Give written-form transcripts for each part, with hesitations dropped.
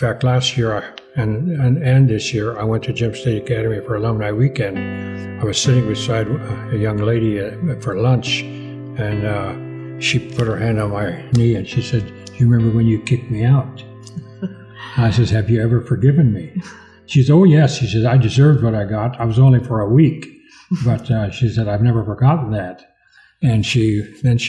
fact, last year and this year, I went to Gem State Academy for Alumni Weekend. I was sitting beside a young lady for lunch, and she put her hand on my knee and she said, "Do you remember when you kicked me out?" I says, "Have you ever forgiven me?" She said, "Oh, yes." She said, "I deserved what I got. I was only for a week." But she said, "I've never forgotten that." And she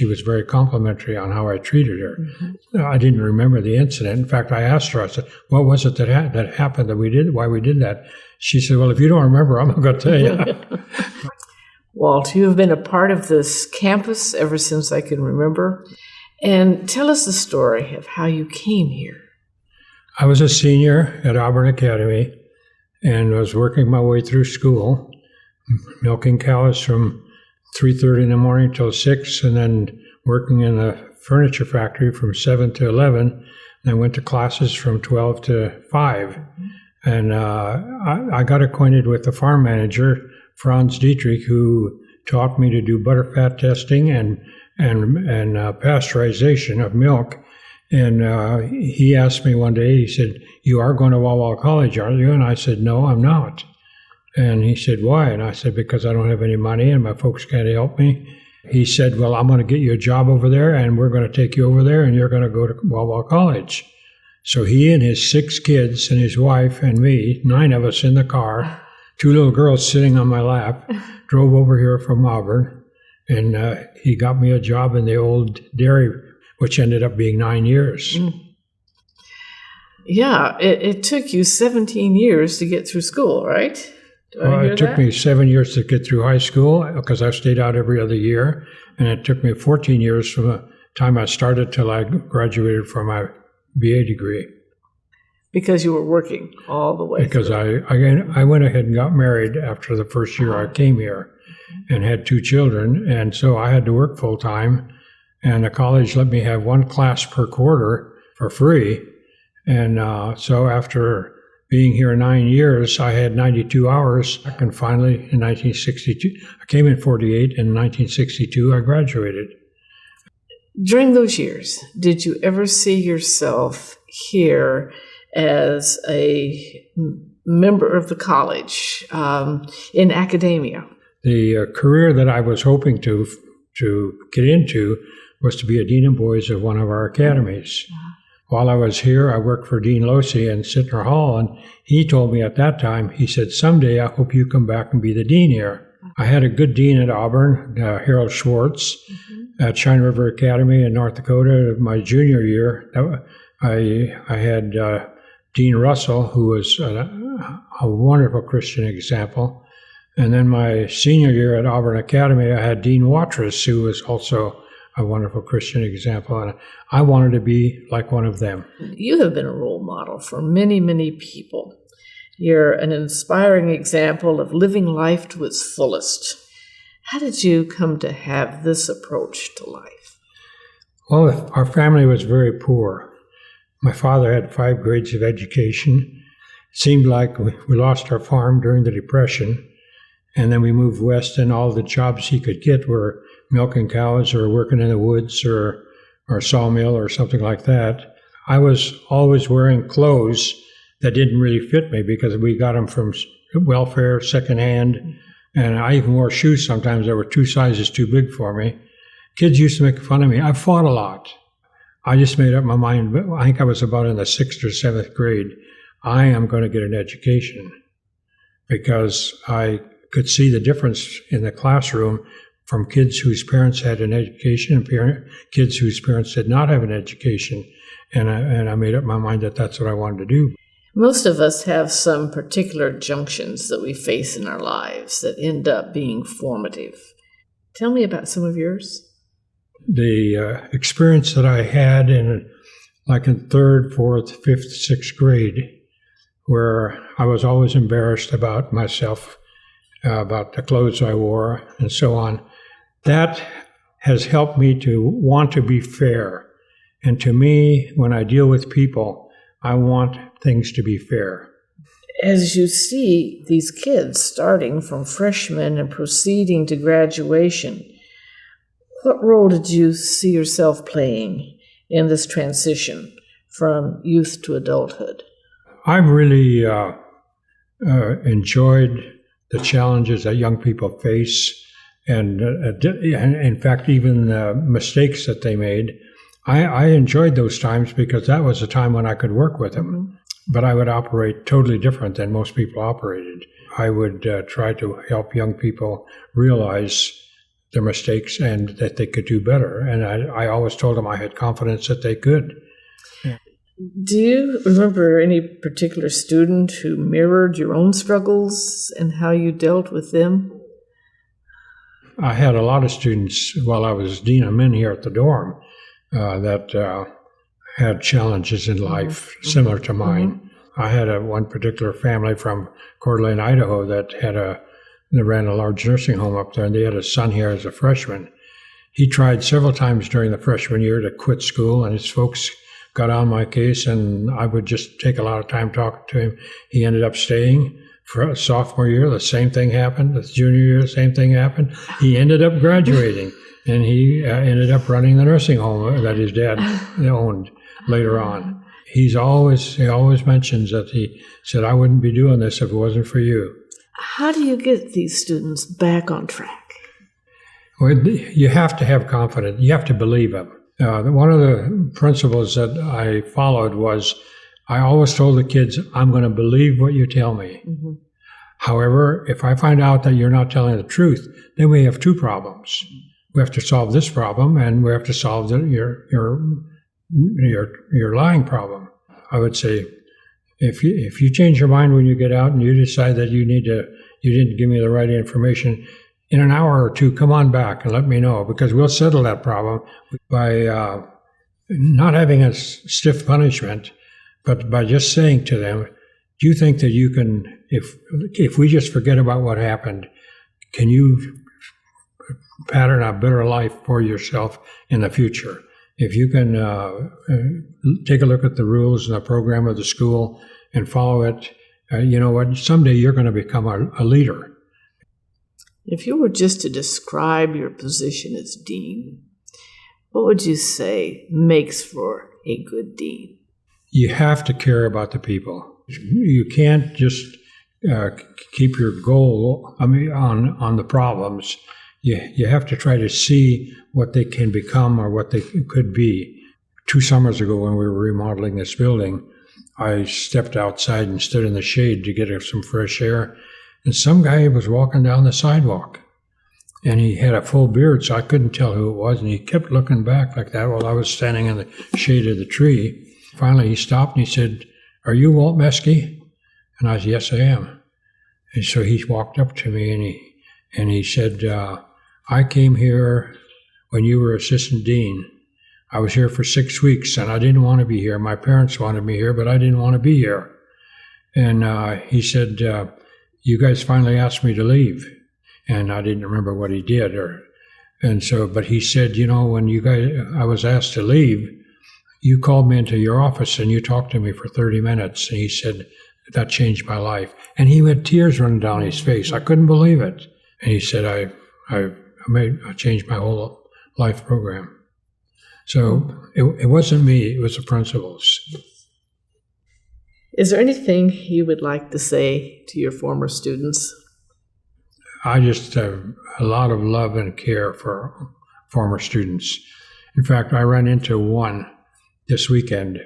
was very complimentary on how I treated her. Mm-hmm. I didn't remember the incident. In fact, I asked her, I said, "What was it that happened that we did, why we did that?" She said, "Well, if you don't remember, I'm not going to tell you." Walt, you have been a part of this campus ever since I can remember. And tell us the story of how you came here. I was a senior at Auburn Academy and was working my way through school, milking cows from 3:30 in the morning till 6, and then working in a furniture factory from 7 to 11. And I went to classes from 12 to 5. And I got acquainted with the farm manager, Franz Dietrich, who taught me to do butterfat testing and pasteurization of milk. And he asked me one day, he said, "You are going to Walla Walla College, aren't you?" And I said, "No, I'm not." And he said, "Why?" And I said, "Because I don't have any money and my folks can't help me." He said, "Well, I'm going to get you a job over there and we're going to take you over there and you're going to go to Walla Walla College." So he and his 6 kids and his wife and me, 9 of us in the car, 2 little girls sitting on my lap, drove over here from Auburn. And he got me a job in the old dairy, which ended up being 9 years. Mm. Yeah, it took you 17 years to get through school, right? It took me 7 years to get through high school because I stayed out every other year. And it took me 14 years from the time I started till I graduated from my BA degree. Because you were working all the way Because through. I went ahead and got married after the first year I came here and had 2 children. And so I had to work full time. And the college let me have 1 class per quarter for free. And so after being here 9 years, I had 92 hours. And finally, in 1962, I came in 48. In 1962, I graduated. During those years, did you ever see yourself here as a member of the college in academia? The career that I was hoping to get into was to be a dean of boys of one of our academies. While I was here, I worked for Dean Losey in Sittner Hall, and he told me at that time, he said, "Someday I hope you come back and be the dean here." I had a good dean at Auburn, Harold Schwartz, at Chine River Academy in North Dakota. My junior year, I had Dean Russell, who was a wonderful Christian example. And then my senior year at Auburn Academy, I had Dean Watrous, who was also a wonderful Christian example, and I wanted to be like one of them. You have been a role model for many, many people. You're an inspiring example of living life to its fullest. How did you come to have this approach to life? Well, our family was very poor. My father had 5 grades of education. It seemed like we lost our farm during the Depression, and then we moved west, and all the jobs he could get were milking cows or working in the woods or sawmill or something like that. I was always wearing clothes that didn't really fit me because we got them from welfare, secondhand, and I even wore shoes sometimes that were 2 sizes too big for me. Kids used to make fun of me. I fought a lot. I just made up my mind, I think I was about in the 6th or 7th grade, I am going to get an education because I could see the difference in the classroom from kids whose parents had an education and kids whose parents did not have an education. And I made up my mind that that's what I wanted to do. Most of us have some particular junctions that we face in our lives that end up being formative. Tell me about some of yours. The experience that I had in 3rd, 4th, 5th, 6th grade, where I was always embarrassed about myself, about the clothes I wore, and so on. That has helped me to want to be fair. And to me, when I deal with people, I want things to be fair. As you see these kids starting from freshmen and proceeding to graduation, what role did you see yourself playing in this transition from youth to adulthood? I've really enjoyed the challenges that young people face, and in fact, even the mistakes that they made. I enjoyed those times because that was a time when I could work with them. Mm-hmm. But I would operate totally different than most people operated. I would try to help young people realize their mistakes and that they could do better. And I always told them I had confidence that they could. Do you remember any particular student who mirrored your own struggles and how you dealt with them? I had a lot of students while I was dean of men here at the dorm that had challenges in life similar to mine. I had one particular family from Coeur d'Alene, Idaho that ran a large nursing home up there, and they had a son here as a freshman. He tried several times during the freshman year to quit school, and his folks got on my case, and I would just take a lot of time talking to him. He ended up staying for a sophomore year. The same thing happened. The junior year, the same thing happened. He ended up graduating, and he ended up running the nursing home that his dad owned later on. He always mentions that he said, I wouldn't be doing this if it wasn't for you. How do you get these students back on track? Well, you have to have confidence. You have to believe them. One of the principles that I followed was I always told the kids, I'm going to believe what you tell me. Mm-hmm. However, if I find out that you're not telling the truth, then we have two problems. We have to solve this problem, and we have to solve your lying problem. I would say, if you change your mind when you get out and you decide that you didn't give me the right information, in an hour or two, come on back and let me know, because we'll settle that problem by not having a stiff punishment, but by just saying to them, do you think that you can, if we just forget about what happened, can you pattern a better life for yourself in the future? If you can take a look at the rules and the program of the school and follow it, you know what, someday you're going to become a leader. If you were just to describe your position as dean, what would you say makes for a good dean? You have to care about the people. You can't just keep your goal on the problems. You have to try to see what they can become or what they could be. 2 summers ago when we were remodeling this building, I stepped outside and stood in the shade to get some fresh air. And some guy was walking down the sidewalk, and he had a full beard, so I couldn't tell who it was, and he kept looking back like that while I was standing in the shade of the tree. Finally, he stopped, and he said, are you Walt Meske? And I said, yes, I am. And so he walked up to me, and he said, I came here when you were assistant dean. I was here for 6 weeks, and I didn't want to be here. My parents wanted me here, but I didn't want to be here. And he said, you guys finally asked me to leave. And I didn't remember what he did. But he said, you know, when I was asked to leave, you called me into your office and you talked to me for 30 minutes. And he said, that changed my life. And he had tears running down his face. I couldn't believe it. And he said, I changed my whole life program. So it wasn't me, it was the principals. Is there anything you would like to say to your former students? I just have a lot of love and care for former students. In fact, I ran into one this weekend.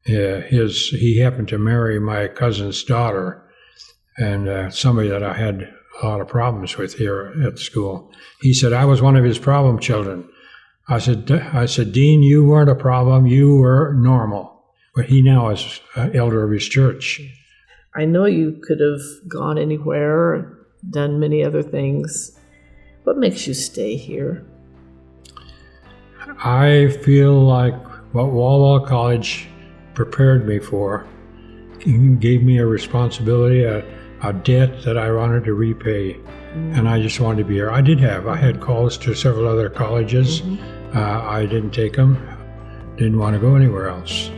He happened to marry my cousin's daughter, and somebody that I had a lot of problems with here at school. He said, I was one of his problem children. I said, Dean, you weren't a problem, you were normal. But he now is elder of his church. I know you could have gone anywhere, done many other things. What makes you stay here? I feel like what Walla Walla College prepared me for gave me a responsibility, a debt that I wanted to repay. And I just wanted to be here. I had calls to several other colleges. I didn't take them. Didn't want to go anywhere else.